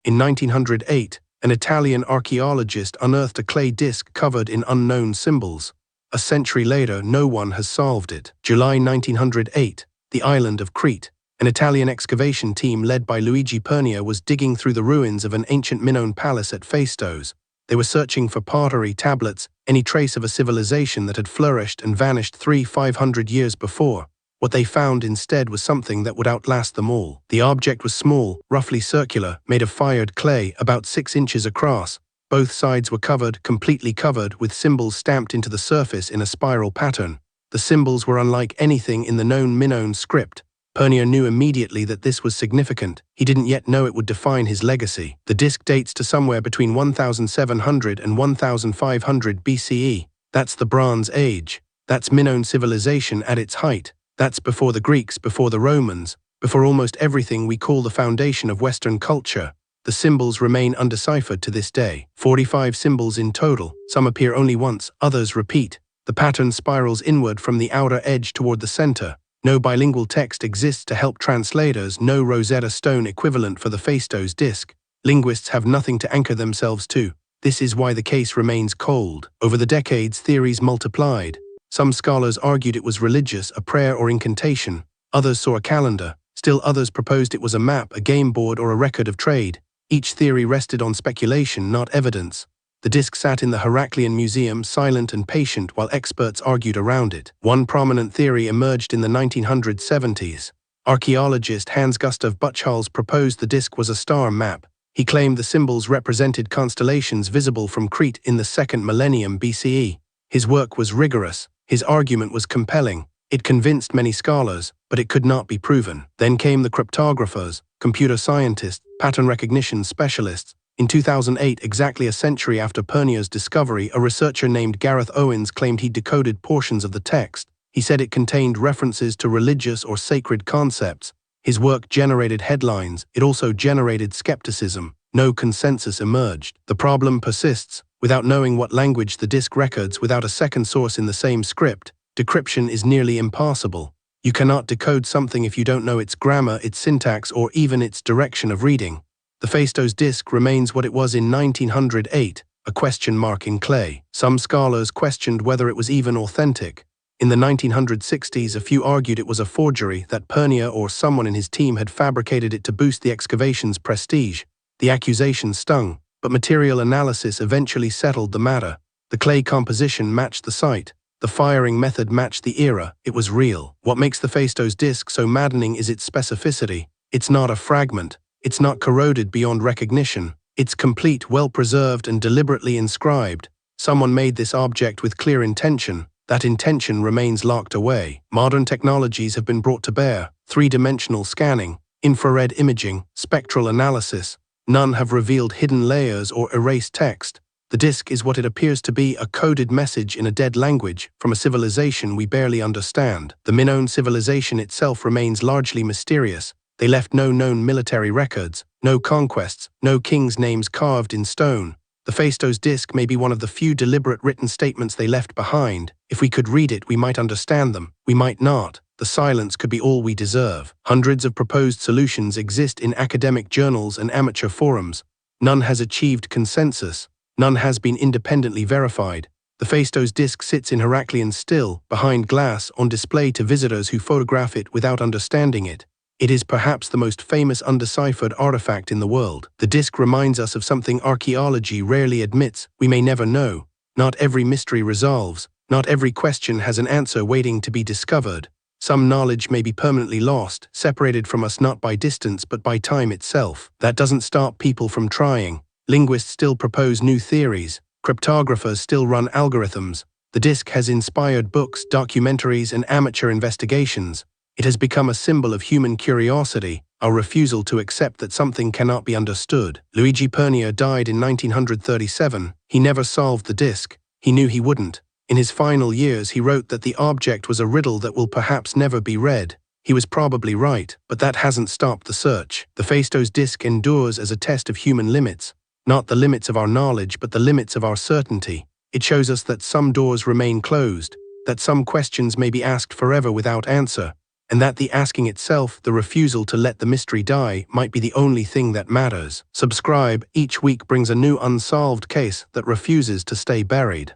In 1908, an Italian archaeologist unearthed a clay disc covered in unknown symbols. A century later, no one has solved it. July 1908, the island of Crete. An Italian excavation team led by Luigi Pernier was digging through the ruins of an ancient Minoan palace at Phaistos. They were searching for pottery, tablets, any trace of a civilization that had flourished and vanished 500 years before. What they found instead was something that would outlast them all. The object was small, roughly circular, made of fired clay, about 6 inches across. Both sides were completely covered, with symbols stamped into the surface in a spiral pattern. The symbols were unlike anything in the known Minoan script. Pernier knew immediately that this was significant. He didn't yet know it would define his legacy. The disc dates to somewhere between 1700 and 1500 BCE. That's the Bronze Age. That's Minoan civilization at its height. That's before the Greeks, before the Romans, before almost everything we call the foundation of Western culture. The symbols remain undeciphered to this day. 45 symbols in total. Some appear only once, others repeat. The pattern spirals inward from the outer edge toward the center. No bilingual text exists to help translators, no Rosetta Stone equivalent for the Phaistos Disc. Linguists have nothing to anchor themselves to. This is why the case remains cold. Over the decades, theories multiplied. Some scholars argued it was religious, a prayer or incantation. Others saw a calendar. Still others proposed it was a map, a game board, or a record of trade. Each theory rested on speculation, not evidence. The disc sat in the Heraklion Museum, silent and patient, while experts argued around it. One prominent theory emerged in the 1970s. Archaeologist Hans-Gustav Buchholz proposed the disc was a star map. He claimed the symbols represented constellations visible from Crete in the 2nd millennium BCE. His work was rigorous. His argument was compelling. It convinced many scholars, but it could not be proven. Then came the cryptographers, computer scientists, pattern recognition specialists. In 2008, exactly a century after Pernier's discovery, a researcher named Gareth Owens claimed he decoded portions of the text. He said it contained references to religious or sacred concepts. His work generated headlines. It also generated skepticism. No consensus emerged. The problem persists. Without knowing what language the disc records, without a second source in the same script, decryption is nearly impossible. You cannot decode something if you don't know its grammar, its syntax, or even its direction of reading. The Phaistos Disc remains what it was in 1908, a question mark in clay. Some scholars questioned whether it was even authentic. In the 1960s, a few argued it was a forgery, that Pernier or someone in his team had fabricated it to boost the excavation's prestige. The accusation stung, but material analysis eventually settled the matter. The clay composition matched the site. The firing method matched the era. It was real. What makes the Phaistos Disc so maddening is its specificity. It's not a fragment. It's not corroded beyond recognition. It's complete, well-preserved, and deliberately inscribed. Someone made this object with clear intention. That intention remains locked away. Modern technologies have been brought to bear. 3-dimensional scanning, infrared imaging, spectral analysis. None have revealed hidden layers or erased text. The disc is what it appears to be, a coded message in a dead language from a civilization we barely understand. The Minoan civilization itself remains largely mysterious. They left no known military records, no conquests, no kings' names carved in stone. The Phaistos Disc may be one of the few deliberate written statements they left behind. If we could read it, we might understand them. We might not. The silence could be all we deserve. Hundreds of proposed solutions exist in academic journals and amateur forums. None has achieved consensus. None has been independently verified. The Phaistos Disc sits in Heraklion still, behind glass, on display to visitors who photograph it without understanding it. It is perhaps the most famous undeciphered artifact in the world. The disc reminds us of something archaeology rarely admits: we may never know. Not every mystery resolves. Not every question has an answer waiting to be discovered. Some knowledge may be permanently lost, separated from us not by distance but by time itself. That doesn't stop people from trying. Linguists still propose new theories. Cryptographers still run algorithms. The disc has inspired books, documentaries, and amateur investigations. It has become a symbol of human curiosity, our refusal to accept that something cannot be understood. Luigi Pernier died in 1937. He never solved the disc. He knew he wouldn't. In his final years, he wrote that the object was a riddle that will perhaps never be read. He was probably right, but that hasn't stopped the search. The Phaistos Disc endures as a test of human limits. Not the limits of our knowledge, but the limits of our certainty. It shows us that some doors remain closed, that some questions may be asked forever without answer, and that the asking itself, the refusal to let the mystery die, might be the only thing that matters. Subscribe. Each week brings a new unsolved case that refuses to stay buried.